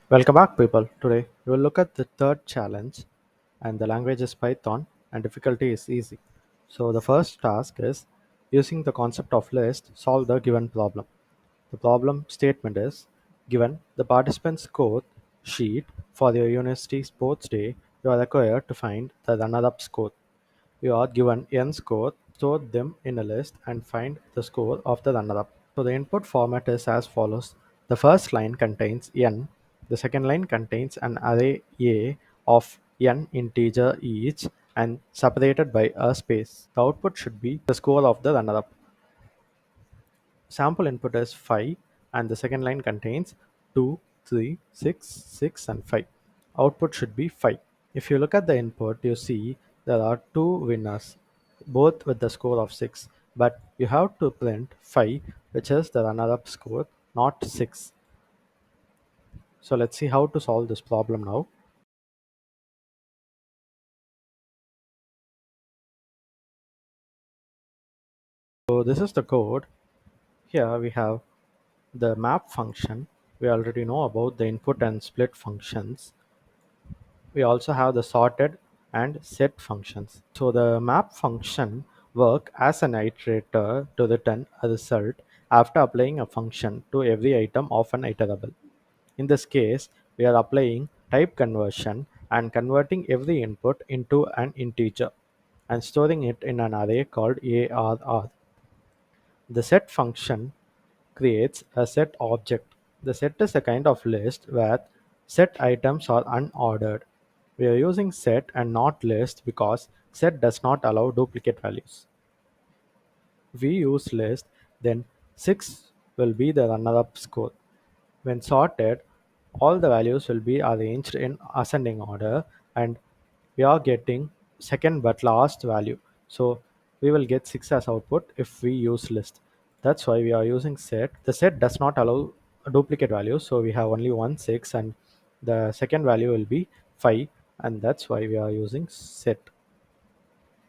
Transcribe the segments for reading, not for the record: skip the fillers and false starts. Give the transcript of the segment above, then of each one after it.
Welcome back, people. Today we will look at the third challenge, and the language is Python, and difficulty is easy. So, the first task is using the concept of list, solve the given problem. The problem statement is given the participant score sheet for the university sports day, you are required to find the runner up score. You are given n score, store them in a list, and find the score of the runner up. So the input format is as follows. The first line contains n, the second line contains an array A of n integer each and separated by a space. The output should be the score of the runner-up. Sample input is 5 and the second line contains 2, 3, 6, 6 and 5. Output should be 5. If you look at the input, you see there are two winners, both with the score of 6, but you have to print 5, which is the runner-up score, not 6. So let's see how to solve this problem now. So this is the code. Here we have the map function. We already know about the input and split functions. We also have the sorted and set functions. So the map function work as an iterator to return a result after applying a function to every item of an iterable. In this case, we are applying type conversion and converting every input into an integer and storing it in an array called ARR. The set function creates a set object. The set is a kind of list where set items are unordered. We are using set and not list because set does not allow duplicate values. We use list, then 6 will be the runner-up score. When sorted, all the values will be arranged in ascending order and we are getting second but last value. So we will get 6 as output if we use list. That's why we are using set. The set does not allow a duplicate values, so we have only one 6 and the second value will be 5, and that's why we are using set.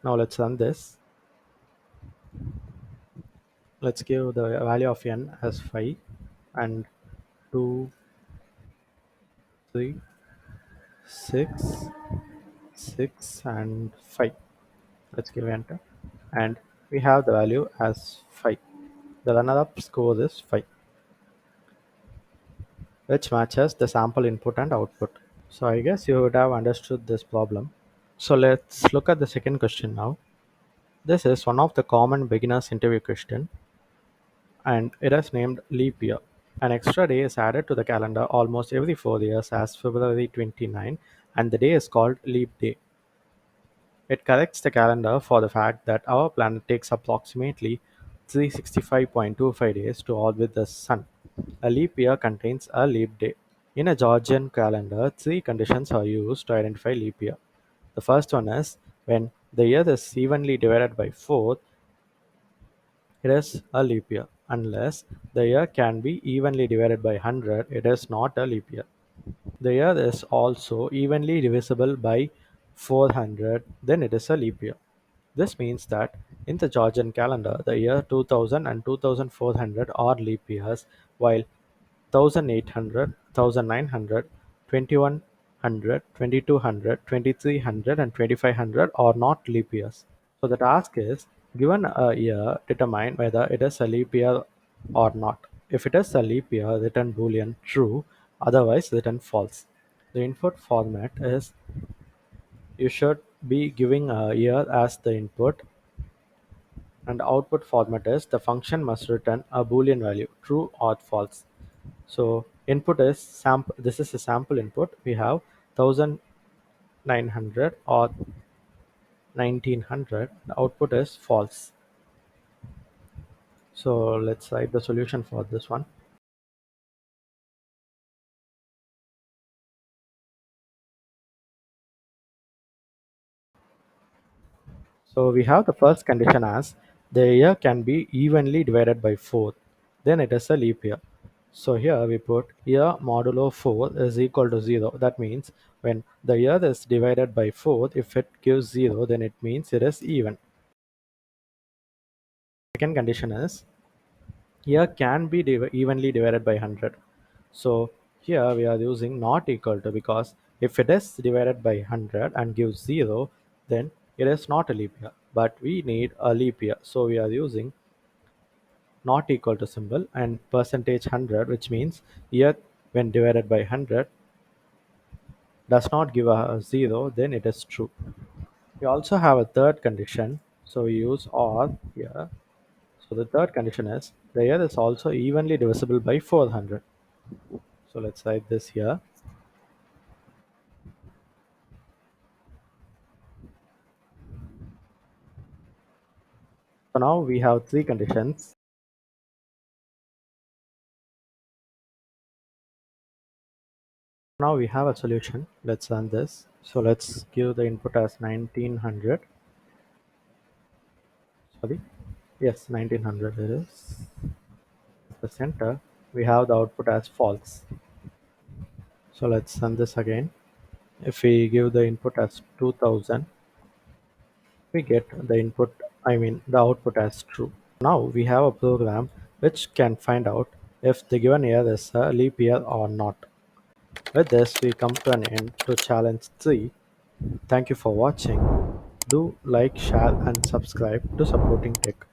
Now let's run this. Let's give the value of n as 5 and 2, 3, 6, 6 and 5. Let's give enter and we have the value as 5. The runner-up score is 5, which matches the sample input and output. So I guess you would have understood this problem. So let's look at the second question now. This is one of the common beginners interview question and it is named leap year. An extra day is added to the calendar almost every 4 years as February 29 and the day is called leap day. It corrects the calendar for the fact that our planet takes approximately 365.25 days to orbit the Sun. A leap year contains a leap day. In a Georgian calendar, three conditions are used to identify leap year. The first one is when the year is evenly divided by 4, it is a leap year. Unless the year can be evenly divided by 100, it is not a leap year. The year is also evenly divisible by 400, then it is a leap year. This means that in the Georgian calendar, the year 2000 and 2400 are leap years, while 1800, 1900, 2100, 2200, 2300, and 2500 are not leap years. So the task is given a year, determine whether it is a leap year or not. If it is a leap year, return boolean true, otherwise return false. The input format is you should be giving a year as the input and the output format is the function must return a boolean value true or false. So input is sample, this is a sample input. We have 1900 or 1900. The output is false. So let's write the solution for this one. So we have the first condition as the year can be evenly divided by 4. Then it is a leap year. So here we put year modulo 4 is equal to 0. That means when the year is divided by 4, if it gives 0, then it means it is even. Second condition is year can be evenly divided by 100. So Here we are using not equal to because if it is divided by 100 and gives 0, then it is not a leap year. But we need a leap year, so we are using not equal to symbol and percentage 100, which means year when divided by 100 does not give a 0, then it is true. We also have a third condition, so we use or here. So the third condition is the year is also evenly divisible by 400. So let's write this here. So now we have three conditions. Now we have a solution. Let's run this. So let's give the input as 1900. Sorry. Yes, 1900 it is. The center. We have the output as false. So let's run this again. If we give the input as 2000, we get the output as true. Now we have a program which can find out if the given year is a leap year or not. With this, we come to an end to challenge 3. Thank you for watching. Do like, share, and subscribe to Supporting Tech.